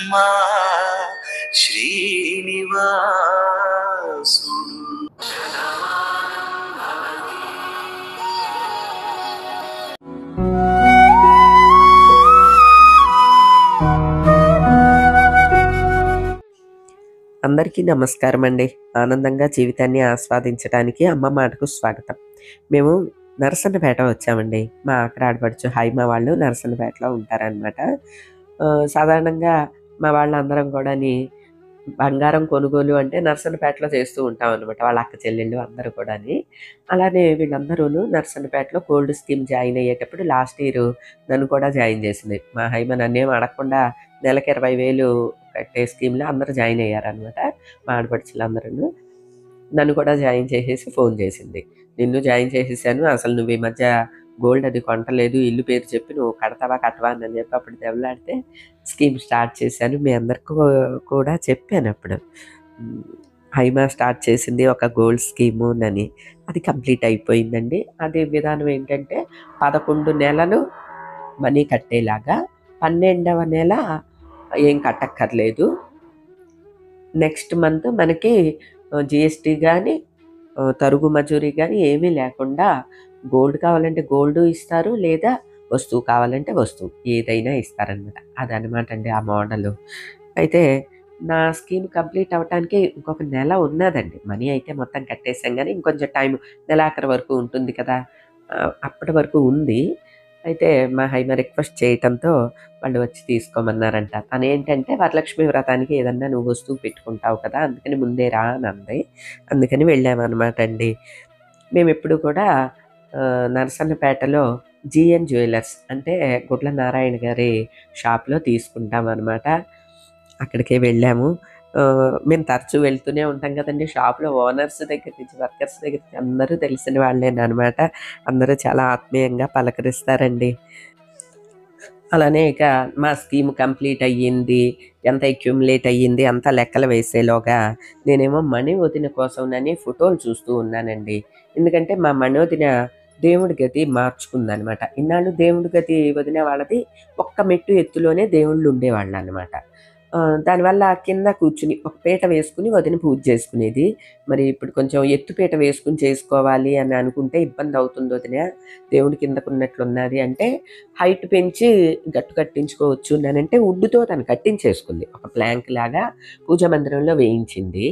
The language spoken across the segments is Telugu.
మా శ్రీనివాసుడు. అందరికీ నమస్కారం అండి. ఆనందంగా జీవితాన్ని ఆస్వాదించడానికి అమ్మ మాటకు స్వాగతం. మేము నరసన్నపేట వచ్చామండి. మా అక్కడ ఆడపడుచు హైమ వాళ్ళు నరసన్నపేటలో ఉంటారనమాట. సాధారణంగా మా వాళ్ళందరం కూడాని బంగారం కొనుగోలు అంటే నరసన్నపేటలో చేస్తూ ఉంటాం అనమాట. వాళ్ళ అక్క చెల్లెళ్ళు అందరూ కూడాని. అలానే వీళ్ళందరూను నరసన్నపేటలో గోల్డ్ స్కీమ్ జాయిన్ అయ్యేటప్పుడు లాస్ట్ ఇయర్ నన్ను కూడా జాయిన్ చేసింది. మా హైమ నన్నేం అడగకుండా నెలకి 20,000 కట్టే స్కీమ్లో అందరూ జాయిన్ అయ్యారనమాట. మా ఆడపడుచులందరూ నన్ను కూడా జాయిన్ చేసేసి ఫోన్ చేసింది. నిన్ను జాయిన్ చేసేసాను, అసలు నువ్వు ఈ మధ్య గోల్డ్ అది కొంటలేదు, ఇల్లు పేరు చెప్పి నువ్వు కడతావా కట్టవా అని చెప్పి అప్పుడు దెబ్బలాడితే స్కీమ్ స్టార్ట్ చేశాను. మీ అందరికీ కూడా చెప్పాను అప్పుడు. హైమా స్టార్ట్ చేసింది ఒక గోల్డ్ స్కీము అని. అది కంప్లీట్ అయిపోయిందండి. అది విధానం ఏంటంటే 11 నెలలు మనీ కట్టేలాగా, 12వ నెల ఏం కట్టక్కర్లేదు. నెక్స్ట్ మంత్ మనకి జిఎస్టీ కానీ తరుగు మజూరీ కానీ ఏమీ లేకుండా గోల్డ్ కావాలంటే గోల్డ్ ఇస్తారు, లేదా వస్తువు కావాలంటే వస్తువు ఏదైనా ఇస్తారనమాట. అదనమాట అండి ఆ మోడలు. అయితే నా స్కీమ్ కంప్లీట్ అవ్వటానికి ఇంకొక నెల ఉన్నదండి. మనీ అయితే మొత్తం కట్టేసాం కానీ ఇంకొంచెం టైం నెలాఖరు వరకు ఉంటుంది కదా, అప్పటి వరకు ఉంది. అయితే మా హైమ రిక్వెస్ట్ చేయటంతో వాళ్ళు వచ్చి తీసుకోమన్నారంట. తను ఏంటంటే వరలక్ష్మి వ్రతానికి ఏదన్నా నువ్వు వస్తువు పెట్టుకుంటావు కదా, అందుకని ముందే రా అని అంది. అందుకని వెళ్ళామన్నమాట అండి. మేము ఎప్పుడు కూడా నరసన్నపేటలో జిఎన్ జ్యువెలర్స్ అంటే గుడ్ల నారాయణ గారి షాప్లో తీసుకుంటాం అనమాట. అక్కడికే వెళ్ళాము. మేము తరచూ వెళ్తూనే ఉంటాం కదండి. షాప్లో ఓనర్స్ దగ్గర నుంచి వర్కర్స్ దగ్గర నుంచి అందరూ తెలిసిన వాళ్ళేనమాట. అందరూ చాలా ఆత్మీయంగా పలకరిస్తారండి. అలానే ఇక మా స్కీమ్ కంప్లీట్ అయ్యింది, ఎంత అక్యుములేట్ అయ్యింది అంతా లెక్కలు వేసేలోగా నేనేమో మణి వదిన కోసంనని ఫోటోలు చూస్తూ ఉన్నానండి. ఎందుకంటే మా మణివదిన దేవుడి గది మార్చుకుందనమాట. ఇన్నాళ్ళు దేవుడి గది వదిన వాళ్ళది ఒక్క మెట్టు ఎత్తులోనే దేవుళ్ళు ఉండేవాళ్ళు అనమాట. దానివల్ల కింద కూర్చుని ఒక పీట వేసుకుని వదిన పూజ చేసుకునేది. మరి ఇప్పుడు కొంచెం ఎత్తుపీట వేసుకుని చేసుకోవాలి అని అనుకుంటే ఇబ్బంది అవుతుంది వదిన, దేవుడి కిందకున్నట్లున్నది అంటే హైట్ పెంచి గట్టు కట్టించుకోవచ్చు అంటే వుడ్తో తను కట్టించేసుకుంది. ఒక ప్లాంక్ లాగా పూజా మందిరంలో వేయించింది.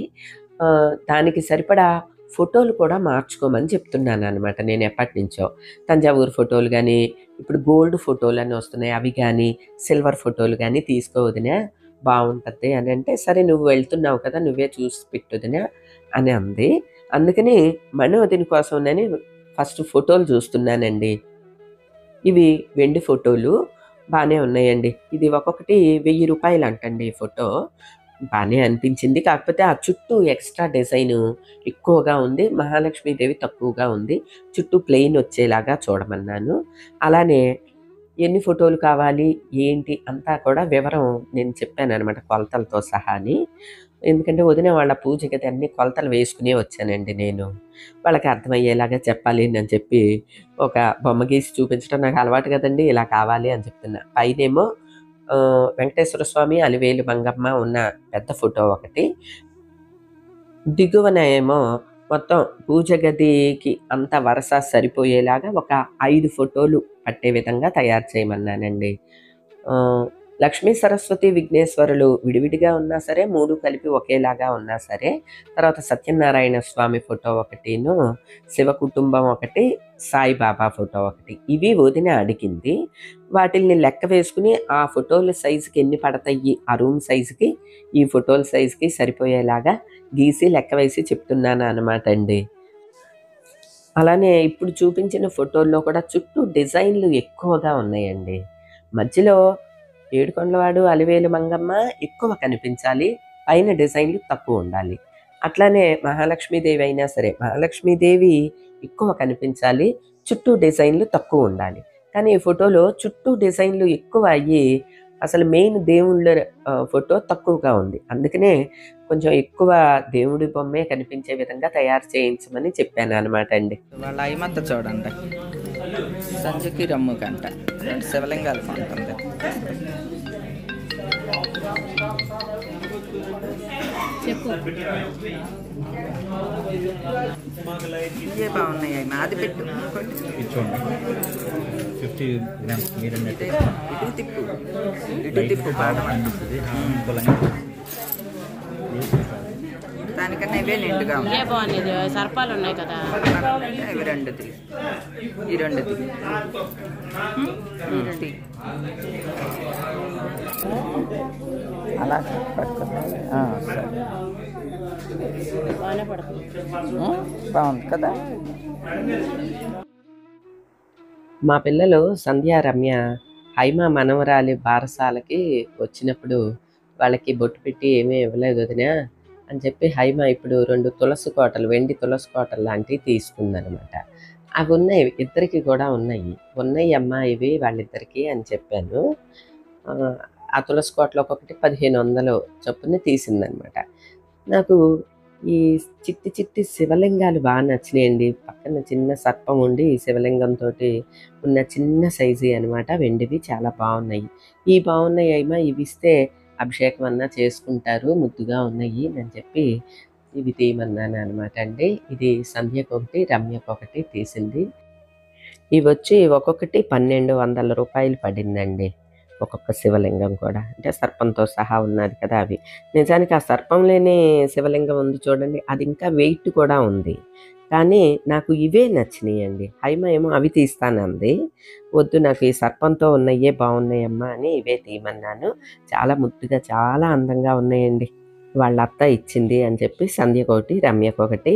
దానికి సరిపడా ఫోటోలు కూడా మార్చుకోమని చెప్తున్నాను అనమాట నేను ఎప్పటి నుంచో. తంజావూరు ఫోటోలు కానీ, ఇప్పుడు గోల్డ్ ఫోటోలు అని వస్తున్నాయి, అవి కానీ, సిల్వర్ ఫోటోలు కానీ తీసుకోవదినా బాగుంటుంది అని అంటే, సరే నువ్వు వెళ్తున్నావు కదా నువ్వే చూసి పెట్టుదినా అని అంది. అందుకని మణివదిన కోసం నేను ఫస్ట్ ఫోటోలు చూస్తున్నానండి. ఇవి వెండి ఫోటోలు బాగానే ఉన్నాయండి. ఇది ఒక్కొక్కటి 1000 రూపాయలు అంటండి ఈ ఫోటో. బాగానే అనిపించింది. కాకపోతే ఆ చుట్టూ ఎక్స్ట్రా డిజైన్ ఎక్కువగా ఉంది, మహాలక్ష్మీదేవి తక్కువగా ఉంది. చుట్టూ ప్లెయిన్ వచ్చేలాగా చూడమన్నాను. అలానే ఎన్ని ఫోటోలు కావాలి ఏంటి అంతా కూడా వివరం నేను చెప్పాను అనమాట, కొలతలతో సహాని. ఎందుకంటే వదిన వాళ్ళ పూజకి అన్ని కొలతలు వేసుకునే వచ్చానండి నేను. వాళ్ళకి అర్థమయ్యేలాగా చెప్పాలి అని చెప్పి ఒక బొమ్మ గీసి చూపించడం నాకు అలవాటు కదండి. ఇలా కావాలి అని చెప్తున్నా. పైనేమో వెంకటేశ్వర స్వామి, అలివేలు మంగమ్మ ఉన్న పెద్ద ఫోటో ఒకటి, దిగువన ఏమో మొత్తం పూజ గదికి అంత వరుస సరిపోయేలాగా ఒక 5 ఫోటోలు పట్టే విధంగా తయారు చేయమన్నానండి. లక్ష్మీ సరస్వతి విఘ్నేశ్వరులు విడివిడిగా ఉన్నా సరే, 3 కలిపి ఒకేలాగా ఉన్నా సరే, తర్వాత సత్యనారాయణ స్వామి ఫోటో ఒకటిను, శివ కుటుంబం ఒకటి, సాయిబాబా ఫోటో ఒకటి, ఇవి వదిన అడిగింది. వాటిల్ని లెక్క వేసుకుని ఆ ఫోటోల సైజుకి ఎన్ని పడతాయి, ఆ రూమ్ సైజుకి ఈ ఫోటోల సైజుకి సరిపోయేలాగా గీసి లెక్క వేసి చెప్తున్నాను అనమాట అండి. అలానే ఇప్పుడు చూపించిన ఫోటోల్లో కూడా చుట్టూ డిజైన్లు ఎక్కువగా ఉన్నాయండి. మధ్యలో ఏడుకొండలవాడు, అలివేలు మంగమ్మ ఎక్కువ కనిపించాలి, పైన డిజైన్లు తక్కువ ఉండాలి. అట్లానే మహాలక్ష్మీదేవి అయినా సరే మహాలక్ష్మీదేవి ఎక్కువ కనిపించాలి, చుట్టూ డిజైన్లు తక్కువ ఉండాలి. కానీ ఈ ఫోటోలో చుట్టూ డిజైన్లు ఎక్కువ అయ్యి అసలు మెయిన్ దేవుళ్ళ ఫోటో తక్కువగా ఉంది. అందుకనే కొంచెం ఎక్కువ దేవుడి బొమ్మే కనిపించే విధంగా తయారు చేయించమని చెప్పాను అనమాట అండి. వాళ్ళ అయ్యమంత చూడండి, సంజుకి రమ్ము కంట శివలింగాలు ఉంటుంది. చెప్పు ఇవే బాగున్నాయి. మాది పెట్టు ఇచ్చోండి 50 గ్రామ్స్ మీరన్నట్టు ఇటు తిప్పు, ఇటు తిప్పు పాట అనిపిస్తుంది పొలంగా దానికన్నా ఇవే నిండుగా ఇవే బాగున్నాయి. సర్పాలు ఉన్నాయి కదా, ఇవి రెండు తీ, ఈ రెండు తీ. తీ. అలా పట్టుకోవాలి. సరే బాగానే పడుతుంది. బాగుంది కదా. మా పిల్లలు సంధ్య రమ్య హైమ మనవరాలి బారసాలకి వచ్చినప్పుడు వాళ్ళకి బొట్టు పెట్టి ఏమీ ఇవ్వలేదు వదినా అని చెప్పి హైమ ఇప్పుడు 2 తులసి కోటలు, వెండి తులసి కోటలు లాంటివి తీసుకుందనమాట. అవి ఉన్నాయి, ఇద్దరికి కూడా ఉన్నాయి అమ్మా ఇవి వాళ్ళిద్దరికి అని చెప్పాను. ఆ తులసి కోటలు ఒక్కొక్కటి 1500 చొప్పున తీసిందనమాట. నాకు ఈ చిట్టి చిట్టి శివలింగాలు బాగా నచ్చినాయండి. పక్కన చిన్న సర్పం ఉండి ఈ శివలింగంతో ఉన్న చిన్న సైజు అనమాట, వెండివి చాలా బాగున్నాయి. ఈ బాగున్నాయి అయిమా, ఇవి ఇస్తే అభిషేకం అన్నా చేసుకుంటారు, ముద్దుగా ఉన్నాయి అని చెప్పి ఇవి తీయమన్నాను అనమాట అండి. ఇది సంధ్యకొకటి, రమ్యకొకటి తీసింది. ఇవి వచ్చి ఒక్కొక్కటి 1200 రూపాయలు పడిందండి. ఒక్కొక్క శివలింగం కూడా, అంటే సర్పంతో సహా ఉన్నది కదా అవి. నిజానికి ఆ సర్పం లేని శివలింగం ఉంది చూడండి, అది ఇంకా వెయిట్ కూడా ఉంది. కానీ నాకు ఇవే నచ్చినాయండి. హైమ ఏమో అవి తీస్తానంది, వద్దు నాకు ఈ సర్పంతో ఉన్నయే బాగున్నాయమ్మా అని ఇవే తీయమన్నాను. చాలా ముద్దుగా చాలా అందంగా ఉన్నాయండి. వాళ్ళ అత్త ఇచ్చింది అని చెప్పి సంధ్యకొకటి, రమ్యకొకటి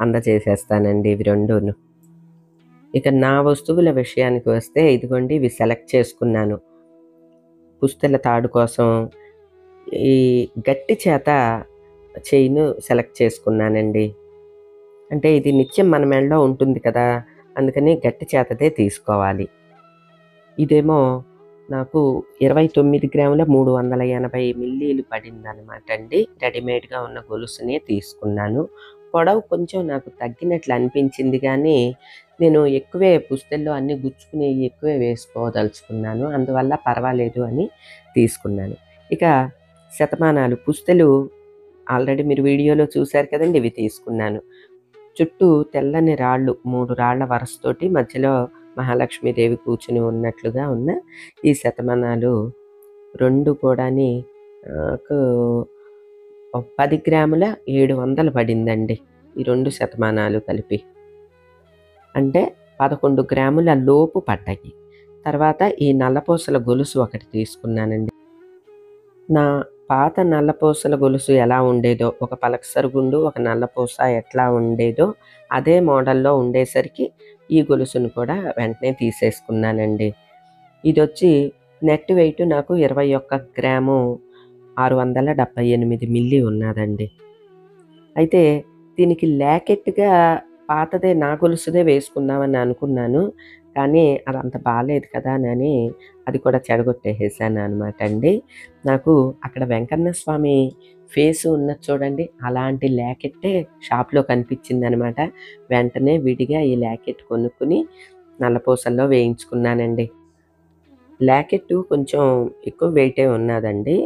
అందజేసేస్తానండి ఇవి రెండును. ఇక నా వస్తువుల విషయానికి వస్తే ఇదిగోండి ఇవి సెలెక్ట్ చేసుకున్నాను. పుస్తెల తాడు కోసం ఈ గట్టి చేత చైన్ సెలెక్ట్ చేసుకున్నానండి. అంటే ఇది నిత్యం మన మెడలో ఉంటుంది కదా, అందుకని గట్టి చేతదే తీసుకోవాలి. ఇదేమో నాకు 29 గ్రాముల 380 మిల్లీలు పడిందనమాట అండి. రెడీమేడ్గా ఉన్న గొలుసునే తీసుకున్నాను. పొడవు కొంచెం నాకు తగ్గినట్లు అనిపించింది, కానీ నేను ఎక్కువే పుస్తెల్లో అన్నీ గుచ్చుకుని ఎక్కువే వేసుకోదలుచుకున్నాను, అందువల్ల పర్వాలేదు అని తీసుకున్నాను. ఇక శతమానాలు పుస్తెలు ఆల్రెడీ మీరు వీడియోలో చూశారు కదండి, ఇవి తీసుకున్నాను. చుట్టూ తెల్లని రాళ్ళు, 3 రాళ్ల వరసతోటి మధ్యలో మహాలక్ష్మీదేవి కూర్చుని ఉన్నట్లుగా ఉన్న ఈ శతమానాలు రెండు కూడాని నాకు 10 గ్రాముల 700 పడిందండి. ఈ 2 శతమానాలు కలిపి అంటే 11 గ్రాముల లోపు పడ్డాయి. తర్వాత ఈ నల్లపూసల గొలుసు ఒకటి తీసుకున్నానండి. నా పాత నల్లపూసల గొలుసు ఎలా ఉండేదో, ఒక పలకసరి గుండు, ఒక నల్లపూస ఎట్లా ఉండేదో అదే మోడల్లో ఉండేసరికి ఈ గొలుసును కూడా వెంటనే తీసేసుకున్నానండి. ఇది వచ్చి నెట్ వెయిట్ నాకు 21 గ్రాము 678 మిల్లీ ఉన్నదండి. అయితే దీనికి ల్యాకెట్గా పాతదే నా గొలుసుదే వేసుకుందామని అనుకున్నాను, కానీ అదంత బాగాలేదు కదా అని అది కూడా చెడగొట్టేసాను అనమాట అండి. నాకు అక్కడ వెంకన్న స్వామి ఫేసు ఉన్నది చూడండి, అలాంటి ల్యాకెట్టే షాప్లో కనిపించింది అనమాట. వెంటనే విడిగా ఈ ల్యాకెట్ కొనుక్కుని నల్లపూసల్లో వేయించుకున్నానండి. ల్యాకెట్ కొంచెం ఎక్కువ వెయిటే ఉన్నదండి.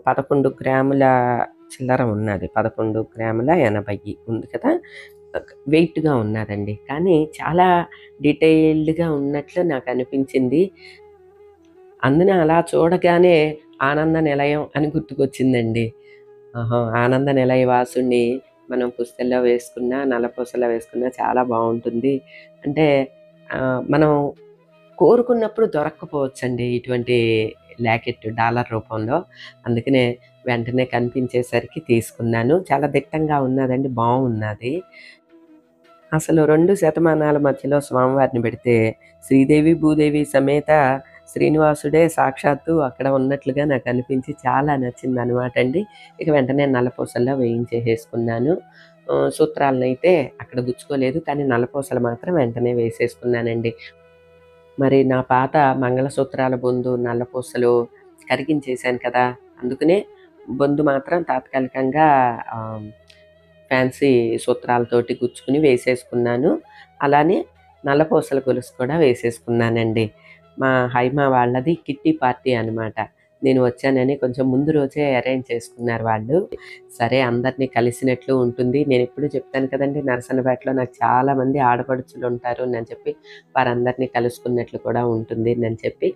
11 గ్రాముల చిల్లర ఉన్నది, 11 గ్రాముల 80 ఉంది కదా, వెయిట్గా ఉన్నదండి. కానీ చాలా డీటెయిల్డ్గా ఉన్నట్లు నాకు అనిపించింది. అందున అలా చూడగానే ఆనంద నిలయం అని గుర్తుకొచ్చిందండి. ఆనంద నిలయ వాసుని మనం పుస్తెల్లో వేసుకున్నా, నల్లపూసలో వేసుకున్నా చాలా బాగుంటుంది. అంటే మనం కోరుకున్నప్పుడు దొరక్కపోవచ్చండి ఇటువంటి ల్యాకెట్ డాలర్ రూపంలో. అందుకనే వెంటనే కనిపించేసరికి తీసుకున్నాను. చాలా దిట్టంగా ఉన్నదండి, బాగున్నది. అసలు 2 శతమానాల మధ్యలో స్వామివారిని పెడితే శ్రీదేవి భూదేవి సమేత శ్రీనివాసుడే సాక్షాత్తు అక్కడ ఉన్నట్లుగా నాకు అనిపించి చాలా నచ్చింది అనమాట అండి. ఇక వెంటనే నల్లపూసల్లో వేయించేసుకున్నాను. సూత్రాలను అయితే అక్కడ గుచ్చుకోలేదు, కానీ నల్లపూసలు మాత్రం వెంటనే వేసేసుకున్నానండి. మరి నా పాత మంగళసూత్రాల బొందు నల్లపూసలు కరిగించేశాను కదా, అందుకనే బొందు మాత్రం తాత్కాలికంగా ఫ్యాన్సీ సూత్రాలతోటి గుచ్చుకుని వేసేసుకున్నాను. అలానే నల్లపూసల గొలుసు కూడా వేసేసుకున్నానండి. మా హైమ వాళ్ళది కిట్టి పార్టీ అనమాట. నేను వచ్చానని కొంచెం ముందు రోజే అరేంజ్ చేసుకున్నారు వాళ్ళు. సరే అందరినీ కలిసినట్లు ఉంటుంది. నేను ఎప్పుడు చెప్తాను కదండి, నరసన్నపేటలో నాకు చాలామంది ఆడపడుచులు ఉంటారు అని చెప్పి వారందరినీ కలుసుకున్నట్లు కూడా ఉంటుంది అని చెప్పి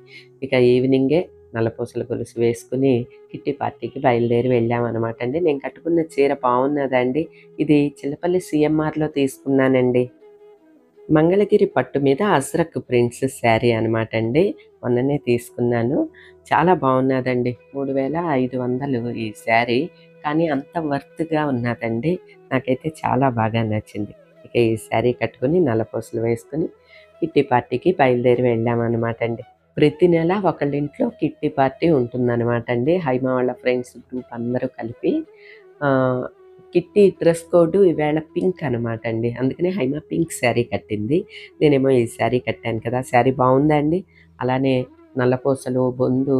ఇక ఈవినింగే నల్లపూసల గొలుసు వేసుకుని కిట్టి పార్టీకి బయలుదేరి వెళ్ళామన్నమాట అండి. నేను కట్టుకున్న చీర బాగున్నదండి. ఇది చిల్లపల్లి సిఎంఆర్లో తీసుకున్నానండి. మంగళగిరి పట్టు మీద అజ్రక్ ప్రింట్స్ శారీ అనమాట అండి. మొన్ననే తీసుకున్నాను. చాలా బాగున్నదండి. 3500 ఈ శారీ, కానీ అంత వర్త్గా ఉన్నదండి. నాకైతే చాలా బాగా నచ్చింది. ఇక ఈ శారీ కట్టుకుని నల్లపూసలు వేసుకుని కిట్టి పార్టీకి బయలుదేరి వెళ్ళామన్నమాట అండి. ప్రతి నెల ఒకళ్ళింట్లో కిట్టి పార్టీ ఉంటుందన్నమాట అండి. హైమ వాళ్ళ ఫ్రెండ్స్ గ్రూప్ అందరూ కలిపి కిట్టి డ్రెస్ కోడ్ ఈవేళ పింక్ అనమాట అండి. అందుకనే హైమ పింక్ శారీ కట్టింది. నేనేమో ఈ శారీ కట్టాను కదా. శారీ బాగుందా అండి? అలానే నల్లపూసలు, బొందు,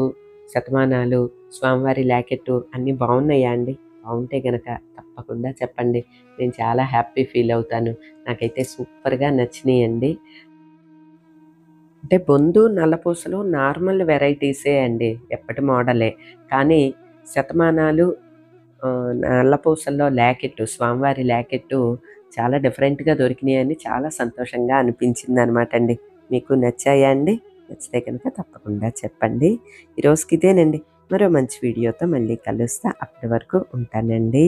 శతమానాలు, స్వామివారి లాకెట్టు అన్నీ బాగున్నాయా అండి? బాగుంటే గనక తప్పకుండా చెప్పండి. నేను చాలా హ్యాపీ ఫీల్ అవుతాను. నాకైతే సూపర్గా నచ్చినాయండి. అంటే బొందు, నల్లపూసలు నార్మల్ వెరైటీసే అండి, ఎప్పటి మోడలే. కానీ శతమానాలు, నల్లపూసల్లో లాకెట్టు, స్వామివారి లాకెట్టు చాలా డిఫరెంట్గా దొరికినాయని చాలా సంతోషంగా అనిపించింది అనమాట అండి. మీకు నచ్చాయా అండి? నచ్చితే కనుక తప్పకుండా చెప్పండి. ఈరోజుకి ఇదేనండి. మరో మంచి వీడియోతో మళ్ళీ కలుస్తా. అప్పటి వరకు ఉంటానండి.